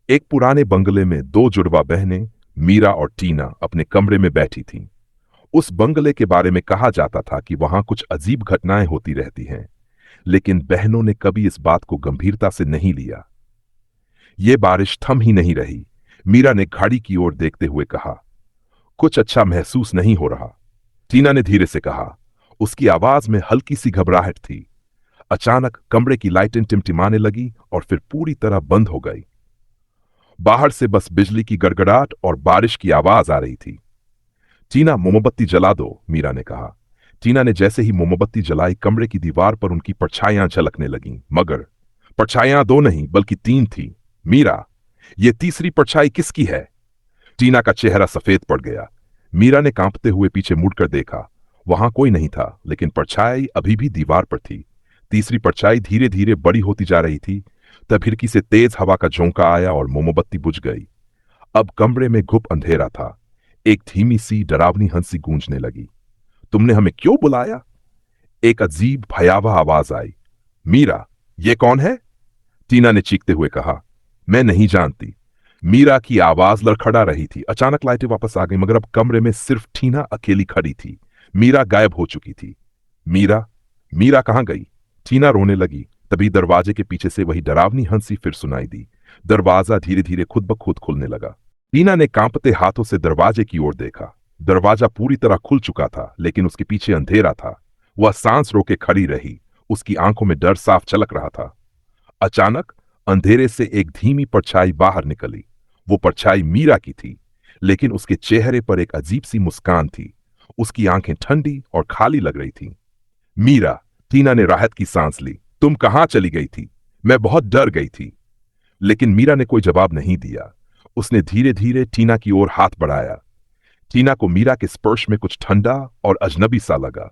एक पुराने बंगले में दो जुड़वा बहनें मीरा और टीना अपने कमरे में बैठी थीं। उस बंगले के बारे में कहा जाता था कि वहां कुछ अजीब घटनाएं होती रहती हैं, लेकिन बहनों ने कभी इस बात को गंभीरता से नहीं लिया। ये बारिश थम ही नहीं रही। मीरा ने घड़ी की ओर देखते हुए कहा, कुछ अच्छा महसूस नहीं हो रहा। टीना ने धीरे से कहा। उसकी आवाज में हल्की सी घबराहट थी। अचानक कमरे की लाइटें टिमटिमाने लगी और फिर पूरी तरह बंद हो गई। बाहर से बस बिजली की गड़गड़ाहट और बारिश की आवाज आ रही थी। टीना, मोमबत्ती जला दो, मीरा ने कहा। टीना ने जैसे ही मोमबत्ती जलाई, कमरे की दीवार पर उनकी परछाइयां झलकने लगीं, मगर परछाइयां दो नहीं बल्कि तीन थी। मीरा, ये तीसरी परछाई किसकी है? टीना का चेहरा सफेद पड़ गया। मीरा ने कांपते हुए पीछे मुड़कर देखा। वहां कोई नहीं था, लेकिन परछाई अभी भी दीवार पर थी। तीसरी परछाई धीरे धीरे बड़ी होती जा रही थी। तब खिड़की से तेज हवा का झोंका आया और मोमबत्ती बुझ गई। अब कमरे में घुप अंधेरा था। एक धीमी सी डरावनी हंसी गूंजने लगी। तुमने हमें क्यों बुलाया? एक अजीब भयावह आवाज आई। मीरा, ये कौन है? टीना ने चीखते हुए कहा। मैं नहीं जानती। मीरा की आवाज लड़खड़ा रही थी। अचानक लाइटें वापस आ गई, मगर अब कमरे में सिर्फ टीना अकेली खड़ी थी। मीरा गायब हो चुकी थी। मीरा, मीरा कहां गई? टीना रोने लगी। तभी दरवाजे के पीछे से वही डरावनी हंसी फिर सुनाई दी। दरवाजा धीरे धीरे खुद ब खुद खुलने लगा। टीना ने कांपते हाथों से दरवाजे की ओर देखा। दरवाजा पूरी तरह खुल चुका था, लेकिन उसके पीछे अंधेरा था। वह सांस रोके खड़ी रही। उसकी आंखों में डर साफ झलक रहा था। अचानक अंधेरे से एक धीमी परछाई बाहर निकली। वो परछाई मीरा की थी, लेकिन उसके चेहरे पर एक अजीब सी मुस्कान थी। उसकी आंखें ठंडी और खाली लग रही थीं। मीरा, टीना ने राहत की सांस ली। तुम कहां चली गई थी? मैं बहुत डर गई थी। लेकिन मीरा ने कोई जवाब नहीं दिया। उसने धीरे धीरे टीना की ओर हाथ बढ़ाया। टीना को मीरा के स्पर्श में कुछ ठंडा और अजनबी सा लगा।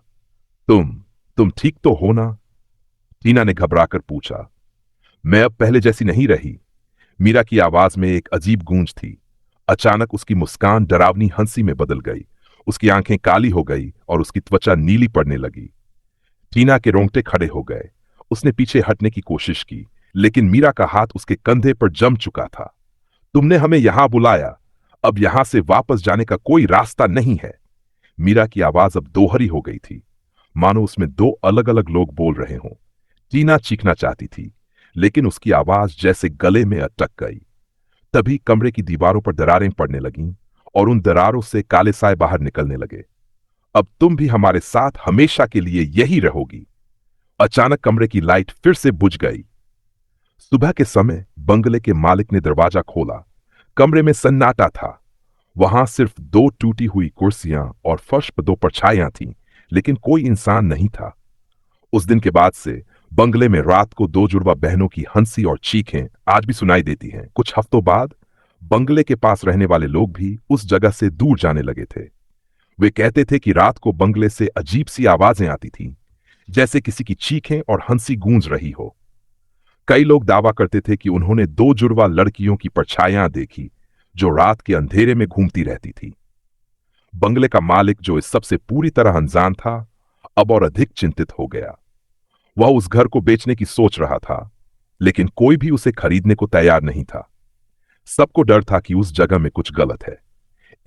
तुम ठीक तो हो ना? टीना ने घबराकर पूछा। मैं अब पहले जैसी नहीं रही। मीरा की आवाज में एक अजीब गूंज थी। अचानक उसकी मुस्कान डरावनी हंसी में बदल गई। उसकी आंखें काली हो गई और उसकी त्वचा नीली पड़ने लगी। टीना के रोंगटे खड़े हो गए। उसने पीछे हटने की कोशिश की, लेकिन मीरा का हाथ उसके कंधे पर जम चुका था। तुमने हमें यहां बुलाया। अब यहां से वापस जाने का कोई रास्ता नहीं है। मीरा की आवाज अब दोहरी हो गई थी, मानो उसमें दो अलग अलग लोग बोल रहे हों। टीना चीखना चाहती थी, लेकिन उसकी आवाज जैसे गले में अटक गई। तभी कमरे की दीवारों पर दरारें पड़ने लगीं और उन दरारों से काले साए बाहर निकलने लगे। अब तुम भी हमारे साथ हमेशा के लिए यही रहोगी। अचानक कमरे की लाइट फिर से बुझ गई। सुबह के समय बंगले के मालिक ने दरवाजा खोला। कमरे में सन्नाटा था। वहां सिर्फ दो टूटी हुई कुर्सियां और फर्श पर दो परछाइयां थीं, लेकिन कोई इंसान नहीं था। उस दिन के बाद से बंगले में रात को दो जुड़वा बहनों की हंसी और चीखें आज भी सुनाई देती हैं। कुछ हफ्तों बाद बंगले के पास रहने वाले लोग भी उस जगह से दूर जाने लगे थे। वे कहते थे कि रात को बंगले से अजीब सी आवाजें आती थीं, जैसे किसी की चीखें और हंसी गूंज रही हो। कई लोग दावा करते थे कि उन्होंने दो जुड़वा लड़कियों की परछाइयां देखी, जो रात के अंधेरे में घूमती रहती थी। बंगले का मालिक, जो इस सब से पूरी तरह अनजान था, अब और अधिक चिंतित हो गया। वह उस घर को बेचने की सोच रहा था, लेकिन कोई भी उसे खरीदने को तैयार नहीं था। सबको डर था कि उस जगह में कुछ गलत है।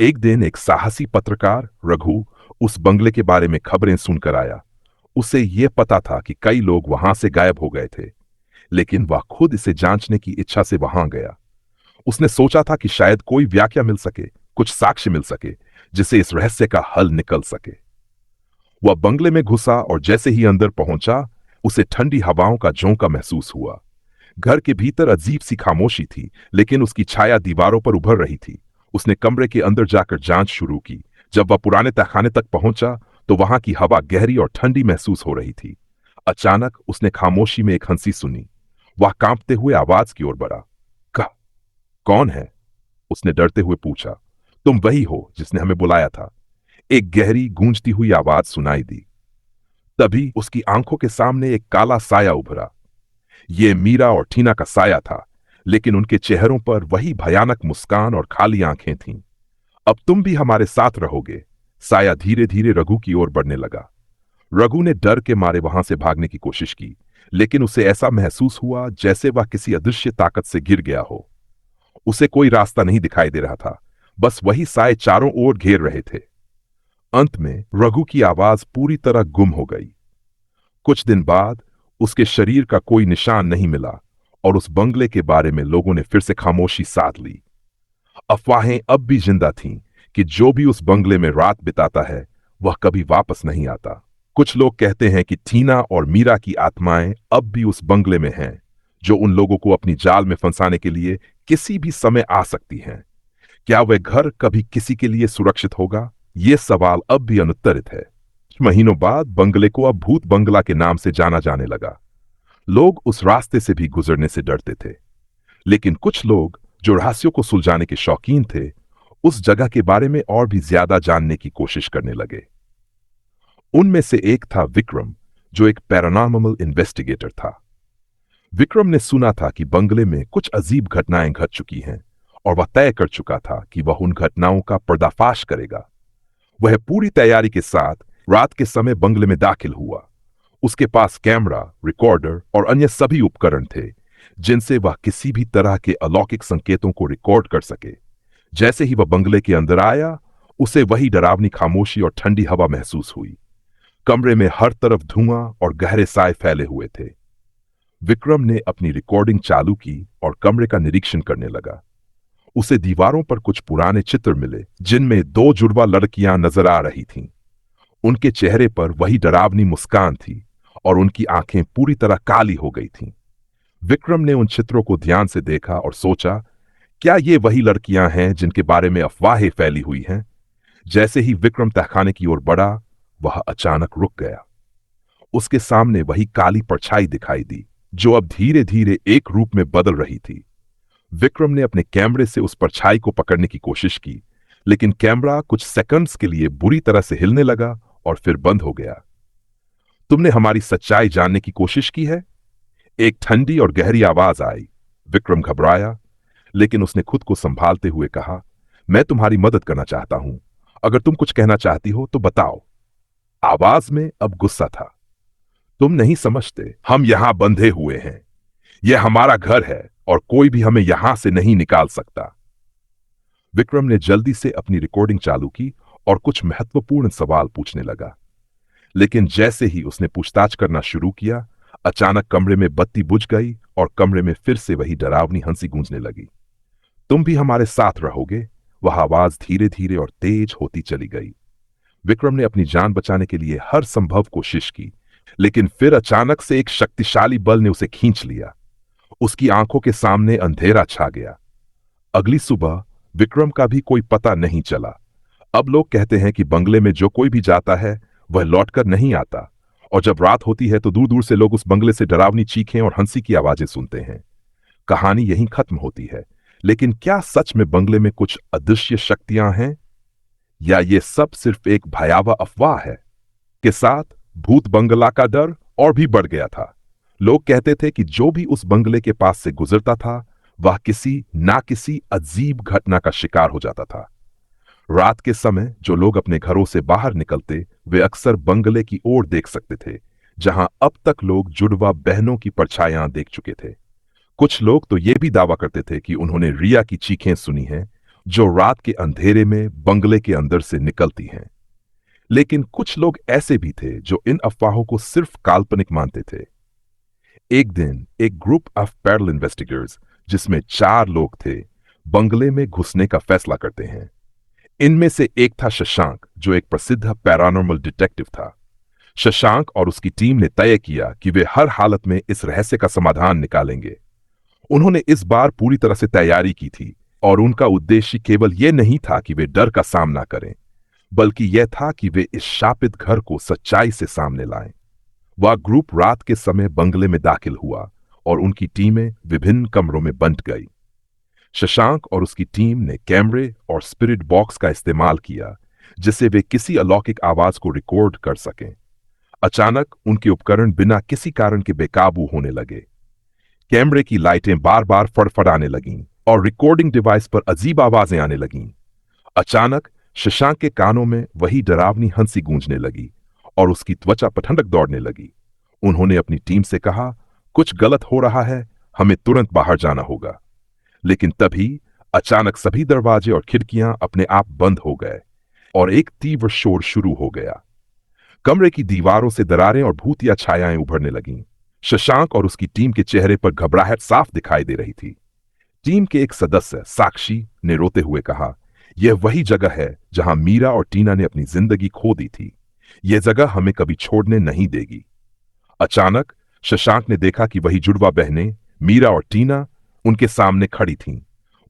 एक दिन एक साहसी पत्रकार रघु उस बंगले के बारे में खबरें सुनकर आया। उसे यह पता था कि कई लोग वहां से गायब हो गए थे, लेकिन वह खुद इसे जांचने की इच्छा से वहां गया। उसने सोचा था कि शायद कोई व्याख्या मिल सके, कुछ साक्ष्य मिल सके, जिससे इस रहस्य का हल निकल सके। वह बंगले में घुसा और जैसे ही अंदर पहुंचा, उसे ठंडी हवाओं का झोंका महसूस हुआ। घर के भीतर अजीब सी खामोशी थी, लेकिन उसकी छाया दीवारों पर उभर रही थी। उसने कमरे के अंदर जाकर जांच शुरू की। जब वह पुराने तहखाने तक पहुंचा, तो वहां की हवा गहरी और ठंडी महसूस हो रही थी। अचानक उसने खामोशी में एक हंसी सुनी। वह कांपते हुए आवाज की ओर बढ़ा। कौन है? उसने डरते हुए पूछा। तुम वही हो जिसने हमें बुलाया था, एक गहरी गूंजती हुई आवाज सुनाई दी। तभी उसकी आंखों के सामने एक काला साया उभरा। यह मीरा और टीना का साया था, लेकिन उनके चेहरों पर वही भयानक मुस्कान और खाली आंखें थीं। अब तुम भी हमारे साथ रहोगे। साया धीरे धीरे रघु की ओर बढ़ने लगा। रघु ने डर के मारे वहां से भागने की कोशिश की, लेकिन उसे ऐसा महसूस हुआ जैसे वह किसी अदृश्य ताकत से गिर गया हो। उसे कोई रास्ता नहीं दिखाई दे रहा था, बस वही साए चारों ओर घेर रहे थे। अंत में रघु की आवाज पूरी तरह गुम हो गई। कुछ दिन बाद उसके शरीर का कोई निशान नहीं मिला और उस बंगले के बारे में लोगों ने फिर से खामोशी साध ली। अफवाहें अब भी जिंदा थीं कि जो भी उस बंगले में रात बिताता है वह कभी वापस नहीं आता। कुछ लोग कहते हैं कि टीना और मीरा की आत्माएं अब भी उस बंगले में हैं, जो उन लोगों को अपनी जाल में फंसाने के लिए किसी भी समय आ सकती हैं। क्या वह घर कभी किसी के लिए सुरक्षित होगा? ये सवाल अब भी अनुत्तरित है। कुछ महीनों बाद बंगले को अब भूत बंगला के नाम से जाना जाने लगा। लोग उस रास्ते से भी गुजरने से डरते थे, लेकिन कुछ लोग जो रहस्यों को सुलझाने के शौकीन थे, उस जगह के बारे में और भी ज्यादा जानने की कोशिश करने लगे। उनमें से एक था विक्रम, जो एक पैरानॉर्मल इन्वेस्टिगेटर था। विक्रम ने सुना था कि बंगले में कुछ अजीब घटनाएं घट चुकी हैं और वह तय कर चुका था कि वह उन घटनाओं का पर्दाफाश करेगा। वह पूरी तैयारी के साथ रात के समय बंगले में दाखिल हुआ। उसके पास कैमरा, रिकॉर्डर और अन्य सभी उपकरण थे, जिनसे वह किसी भी तरह के अलौकिक संकेतों को रिकॉर्ड कर सके। जैसे ही वह बंगले के अंदर आया, उसे वही डरावनी खामोशी और ठंडी हवा महसूस हुई। कमरे में हर तरफ धुआं और गहरे साए फैले हुए थे। विक्रम ने अपनी रिकॉर्डिंग चालू की और कमरे का निरीक्षण करने लगा। उसे दीवारों पर कुछ पुराने चित्र मिले, जिनमें दो जुड़वा लड़कियां नजर आ रही थीं। उनके चेहरे पर वही डरावनी मुस्कान थी और उनकी आंखें पूरी तरह काली हो गई थीं। विक्रम ने उन चित्रों को ध्यान से देखा और सोचा, क्या ये वही लड़कियां हैं जिनके बारे में अफवाहें फैली हुई हैं? जैसे ही विक्रम तहखाने की ओर बढ़ा, वह अचानक रुक गया। उसके सामने वही काली परछाई दिखाई दी, जो अब धीरे धीरे एक रूप में बदल रही थी। विक्रम ने अपने कैमरे से उस परछाई को पकड़ने की कोशिश की, लेकिन कैमरा कुछ सेकंड्स के लिए बुरी तरह से हिलने लगा और फिर बंद हो गया। तुमने हमारी सच्चाई जानने की कोशिश की है? एक ठंडी और गहरी आवाज आई। विक्रम घबराया, लेकिन उसने खुद को संभालते हुए कहा, मैं तुम्हारी मदद करना चाहता हूं। अगर तुम कुछ कहना चाहती हो तो बताओ। आवाज में अब गुस्सा था। तुम नहीं समझते, हम यहां बंधे हुए हैं। यह हमारा घर है और कोई भी हमें यहां से नहीं निकाल सकता। विक्रम ने जल्दी से अपनी रिकॉर्डिंग चालू की और कुछ महत्वपूर्ण सवाल पूछने लगा। लेकिन जैसे ही उसने पूछताछ करना शुरू किया, अचानक कमरे में बत्ती बुझ गई और कमरे में फिर से वही डरावनी हंसी गूंजने लगी। तुम भी हमारे साथ रहोगे? वह आवाज धीरे धीरे और तेज होती चली गई। विक्रम ने अपनी जान बचाने के लिए हर संभव कोशिश की, लेकिन फिर अचानक से एक शक्तिशाली बल ने उसे खींच लिया। उसकी आंखों के सामने अंधेरा छा गया। अगली सुबह विक्रम का भी कोई पता नहीं चला। अब लोग कहते हैं कि बंगले में जो कोई भी जाता है वह लौटकर नहीं आता, और जब रात होती है तो दूर दूर से लोग उस बंगले से डरावनी चीखें और हंसी की आवाजें सुनते हैं। कहानी यहीं खत्म होती है, लेकिन क्या सच में बंगले में कुछ अदृश्य शक्तियां हैं, या ये सब सिर्फ एक भयावह अफवाह है? के साथ भूत बंगला का डर और भी बढ़ गया था। लोग कहते थे कि जो भी उस बंगले के पास से गुजरता था, वह किसी ना किसी अजीब घटना का शिकार हो जाता था। रात के समय जो लोग अपने घरों से बाहर निकलते, वे अक्सर बंगले की ओर देख सकते थे, जहां अब तक लोग जुड़वा बहनों की परछाइयां देख चुके थे। कुछ लोग तो ये भी दावा करते थे कि उन्होंने रिया की चीखें सुनी हैं, जो रात के अंधेरे में बंगले के अंदर से निकलती हैं। लेकिन कुछ लोग ऐसे भी थे जो इन अफवाहों को सिर्फ काल्पनिक मानते थे। एक दिन एक ग्रुप ऑफ पैरल इन्वेस्टिगेटर्स, जिसमें 4 लोग थे, बंगले में घुसने का फैसला करते हैं। इनमें से एक था शशांक, जो एक प्रसिद्ध पैरानॉर्मल डिटेक्टिव था। शशांक और उसकी टीम ने तय किया कि वे हर हालत में इस रहस्य का समाधान निकालेंगे। उन्होंने इस बार पूरी तरह से तैयारी की थी और उनका उद्देश्य केवल यह नहीं था कि वे डर का सामना करें, बल्कि यह था कि वे इस शापित घर को सच्चाई से सामने लाएं। वह ग्रुप रात के समय बंगले में दाखिल हुआ और उनकी टीमें विभिन्न कमरों में बंट गई। शशांक और उसकी टीम ने कैमरे और स्पिरिट बॉक्स का इस्तेमाल किया, जिससे वे किसी अलौकिक आवाज को रिकॉर्ड कर सकें। अचानक उनके उपकरण बिना किसी कारण के बेकाबू होने लगे। कैमरे की लाइटें बार बार फड़फड़ाने लगीं और रिकॉर्डिंग डिवाइस पर अजीब आवाजें आने लगीं। अचानक शशांक के कानों में वही डरावनी हंसी गूंजने लगी और उसकी त्वचा पर ठंडक दौड़ने लगी। उन्होंने अपनी टीम से कहा, कुछ गलत हो रहा है, हमें तुरंत बाहर जाना होगा। लेकिन तभी अचानक सभी दरवाजे और खिड़कियां अपने आप बंद हो गए और एक तीव्र शोर शुरू हो गया। कमरे की दीवारों से दरारें और भूतिया छायाएं उभरने लगीं। शशांक और उसकी टीम के चेहरे पर घबराहट साफ दिखाई दे रही थी। टीम के एक सदस्य साक्षी ने रोते हुए कहा, यह वही जगह है जहां मीरा और टीना ने अपनी जिंदगी खो दी थी। यह जगह हमें कभी छोड़ने नहीं देगी। अचानक शशांक ने देखा कि वही जुड़वा बहनें मीरा और टीना उनके सामने खड़ी थीं।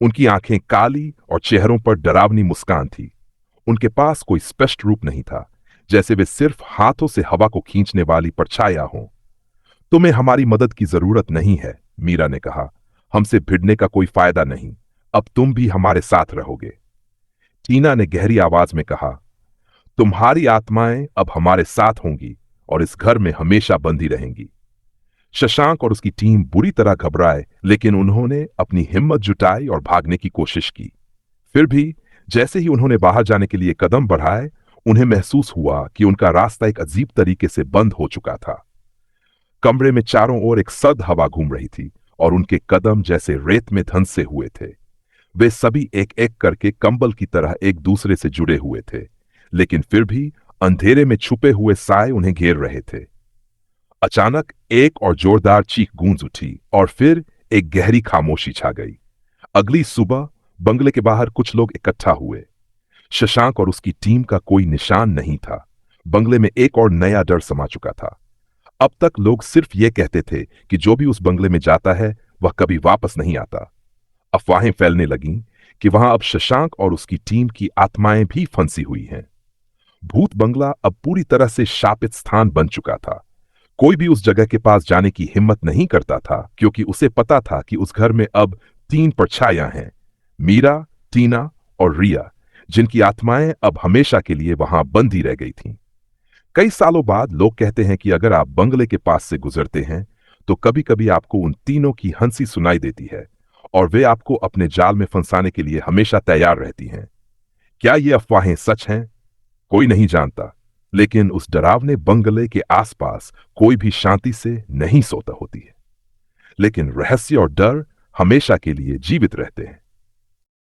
उनकी आंखें काली और चेहरों पर डरावनी मुस्कान थी। उनके पास कोई स्पष्ट रूप नहीं था, जैसे वे सिर्फ हाथों से हवा को खींचने वाली परछाया हों। तुम्हें हमारी मदद की जरूरत नहीं है, मीरा ने कहा। हमसे भिड़ने का कोई फायदा नहीं। अब तुम भी हमारे साथ रहोगे। टीना ने गहरी आवाज में कहा, तुम्हारी आत्माएं अब हमारे साथ होंगी और इस घर में हमेशा बंधी रहेंगी। शशांक और उसकी टीम बुरी तरह घबराए, लेकिन उन्होंने अपनी हिम्मत जुटाई और भागने की कोशिश की। फिर भी जैसे ही उन्होंने बाहर जाने के लिए कदम बढ़ाए, उन्हें महसूस हुआ कि उनका रास्ता एक अजीब तरीके से बंद हो चुका था। कमरे में चारों ओर एक सर्द हवा घूम रही थी और उनके कदम जैसे रेत में धंसे हुए थे। वे सभी एक एक करके कंबल की तरह एक दूसरे से जुड़े हुए थे, लेकिन फिर भी अंधेरे में छुपे हुए साए उन्हें घेर रहे थे। अचानक एक और जोरदार चीख गूंज उठी और फिर एक गहरी खामोशी छा गई। अगली सुबह बंगले के बाहर कुछ लोग इकट्ठा हुए। शशांक और उसकी टीम का कोई निशान नहीं था। बंगले में एक और नया डर समा चुका था। अब तक लोग सिर्फ ये कहते थे कि जो भी उस बंगले में जाता है वह कभी वापस नहीं आता। अफवाहें फैलने लगीं कि वहां अब शशांक और उसकी टीम की आत्माएं भी फंसी हुई हैं। भूत बंगला अब पूरी तरह से शापित स्थान बन चुका था। कोई भी उस जगह के पास जाने की हिम्मत नहीं करता था, क्योंकि उसे पता था कि उस घर में अब 3 परछाइयां हैं, मीरा, टीना और रिया, जिनकी आत्माएं अब हमेशा के लिए वहां बंदी रह गई थीं। कई सालों बाद लोग कहते हैं कि अगर आप बंगले के पास से गुजरते हैं तो कभी कभी आपको उन तीनों की हंसी सुनाई देती है और वे आपको अपने जाल में फंसाने के लिए हमेशा तैयार रहती हैं। क्या ये अफवाहें सच हैं? कोई नहीं जानता, लेकिन उस डरावने बंगले के आसपास कोई भी शांति से नहीं सोता होती है। लेकिन रहस्य और डर हमेशा के लिए जीवित रहते हैं।